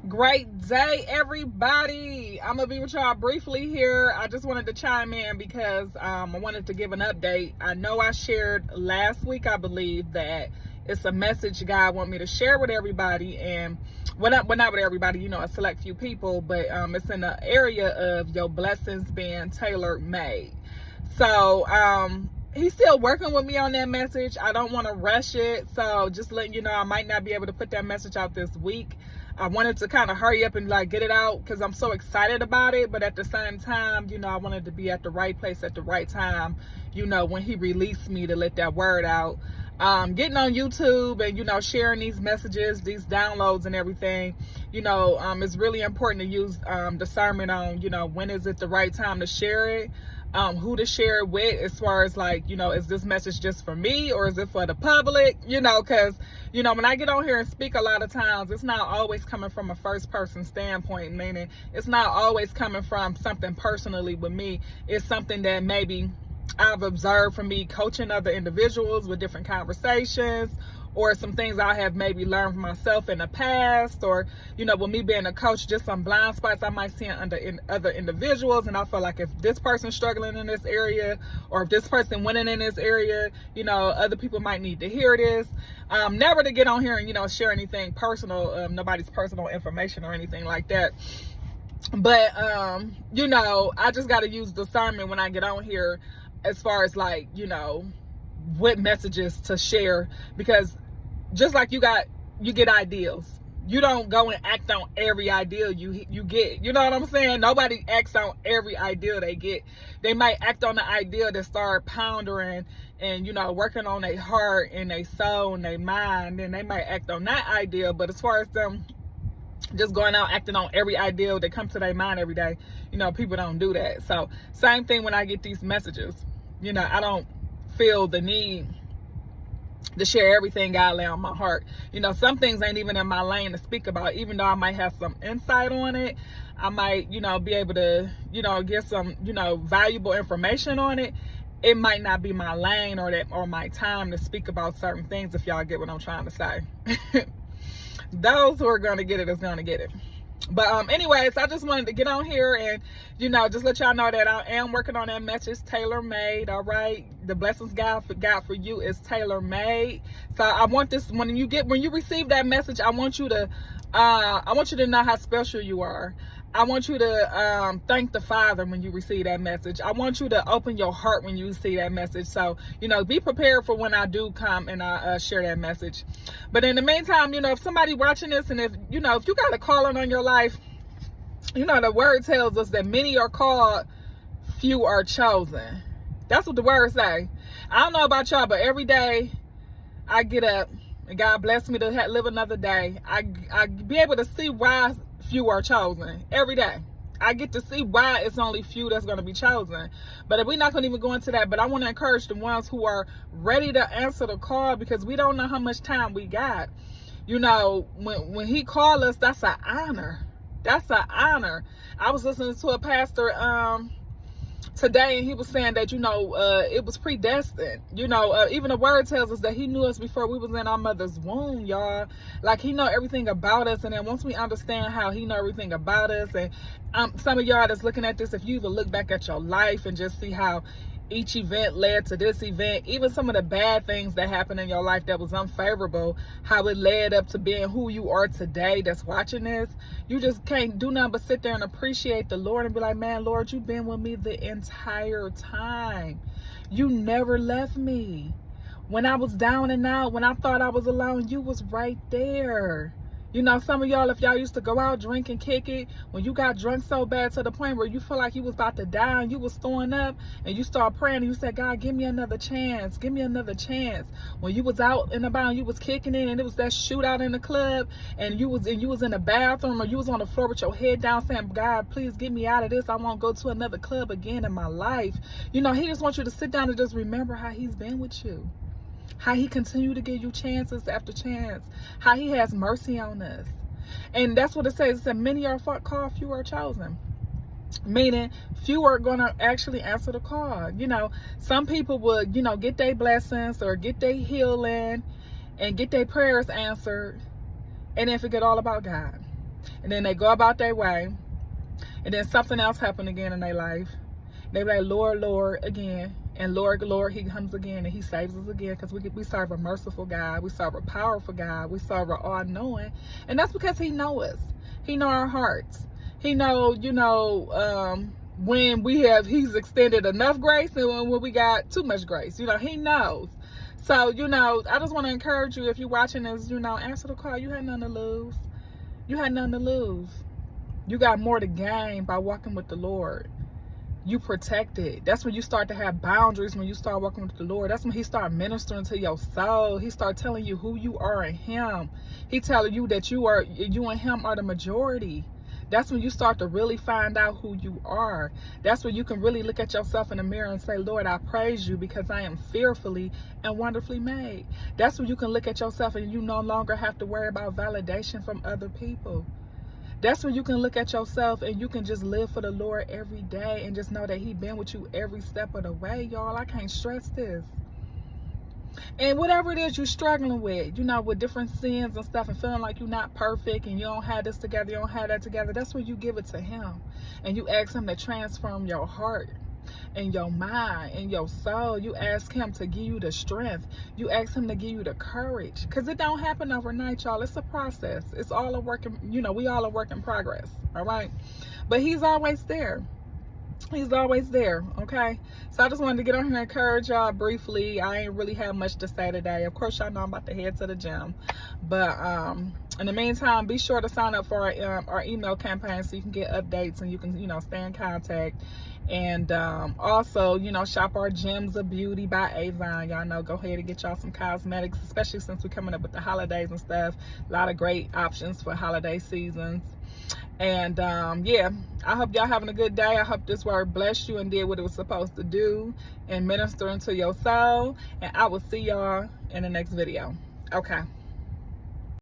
Great day, everybody. I'm gonna be with y'all briefly here. I just wanted to chime in because I wanted to give an update. I know I shared last week, I believe, that it's a message God want me to share with everybody, and not with everybody, a select few people, but it's in the area of your blessings being tailor made. So he's still working with me on that message. I don't want to rush it, so just letting you know, I might not be able to put that message out this week. I wanted to kind of hurry up and get it out because I'm so excited about it, but at the same time, I wanted to be at the right place at the right time, when he released me to let that word out. Getting on YouTube and, sharing these messages, these downloads and everything, it's really important to use discernment on, when is it the right time to share it, who to share it with, as far as is this message just for me or is it for the public, because, when I get on here and speak a lot of times, it's not always coming from a first person standpoint, meaning it's not always coming from something personally with me. It's something that maybe I've observed from me coaching other individuals with different conversations, or some things I have maybe learned from myself in the past, or, with me being a coach, just some blind spots I might see in other individuals. And I feel like if this person's struggling in this area, or if this person winning in this area, other people might need to hear this. Never to get on here and, share anything personal, nobody's personal information or anything like that. But, I just got to use discernment when I get on here, as far as what messages to share, because just like you get ideals, you don't go and act on every ideal you get. You know what I'm saying? Nobody acts on every ideal they get. They might act on the ideal that start pondering and working on their heart and their soul and their mind, and they might act on that ideal. But as far as them just going out acting on every ideal that comes to their mind every day, people don't do that. So same thing when I get these messages, I don't feel the need to share everything God lay on my heart. Some things ain't even in my lane to speak about, even though I might have some insight on it. I might, be able to, get some, valuable information on it. It might not be my lane or my time to speak about certain things, if y'all get what I'm trying to say. Those who are going to get it is going to get it. But anyways, I just wanted to get on here and, just let y'all know that I am working on that message, tailor-made, all right? The blessings God for you is tailor-made. So I want this, when you receive that message, I want you to know how special you are. I want you to thank the Father when you receive that message. I want you to open your heart when you see that message. So, be prepared for when I do come and I share that message. But in the meantime, if somebody watching this, and if you got a calling on your life, the word tells us that many are called, few are chosen. That's what the word say. I don't know about y'all, but every day I get up and God bless me to live another day. I be able to see why few are chosen every day. I get to see why it's only few that's going to be chosen. But we're not going to even go into that. But I want to encourage the ones who are ready to answer the call, because we don't know how much time we got. When he called us, that's an honor. That's an honor. I was listening to a pastor today, and he was saying that it was predestined. Even the word tells us that he knew us before we was in our mother's womb, y'all. Like, he know everything about us. And then once we understand how he know everything about us, and some of y'all that's looking at this, if you even look back at your life and just see how each event led to this event, even some of the bad things that happened in your life that was unfavorable, how it led up to being who you are today that's watching this, you just can't do nothing but sit there and appreciate the Lord and be like, man, Lord, you've been with me the entire time. You never left me. When I was down and out, when I thought I was alone, you was right there. Some of y'all, if y'all used to go out, drink and kick it, when you got drunk so bad to the point where you feel like you was about to die and you was throwing up, and you start praying and you said, God, give me another chance. Give me another chance. When you was out and about and you was kicking it, and it was that shootout in the club, and you was in the bathroom, or you was on the floor with your head down saying, God, please get me out of this. I won't go to another club again in my life. He just wants you to sit down and just remember how he's been with you. How he continued to give you chances after chance. How he has mercy on us. And that's what it says. It said, many are called, few are chosen. Meaning, few are going to actually answer the call. Some people would, get their blessings or get their healing and get their prayers answered, and then forget all about God. And then they go about their way. And then something else happened again in their life. They be like, Lord, Lord, again. And Lord, Lord, he comes again and he saves us again, because we serve a merciful God. We serve a powerful God. We serve an all-knowing. And that's because he knows us. He know our hearts. He know, when he's extended enough grace and when we got too much grace. He knows. So, I just want to encourage you, if you're watching this, answer the call. You had nothing to lose. You had nothing to lose. You got more to gain by walking with the Lord. You protected. That's when you start to have boundaries. When you start walking with the Lord, that's when he start ministering to your soul. He start telling you who you are in him. He telling you that you and him are the majority. That's when you start to really find out who you are. That's when you can really look at yourself in the mirror and say, Lord, I praise you because I am fearfully and wonderfully made. That's when you can look at yourself and you no longer have to worry about validation from other people. That's when you can look at yourself and you can just live for the Lord every day and just know that he been with you every step of the way, y'all. I can't stress this. And whatever it is you're struggling with, with different sins and stuff, and feeling like you're not perfect and you don't have this together, you don't have that together, that's when you give it to him. And you ask him to transform your heart and your mind and your soul. You ask him to give you the strength. You ask him to give you the courage, because it don't happen overnight, y'all. It's a process. It's all a work in, we all a work in progress. All right. But he's always there. He's always there. Okay. So I just wanted to get on here and encourage y'all briefly. I ain't really have much to say today. Of course, y'all know I'm about to head to the gym, but in the meantime, be sure to sign up for our email campaign so you can get updates and you can stay in contact. And also, shop our Gems of Beauty by Avon. Y'all know, go ahead and get y'all some cosmetics, especially since we're coming up with the holidays and stuff. A lot of great options for holiday seasons. And yeah, I hope y'all having a good day. I hope this word blessed you and did what it was supposed to do and minister into your soul. And I will see y'all in the next video. Okay.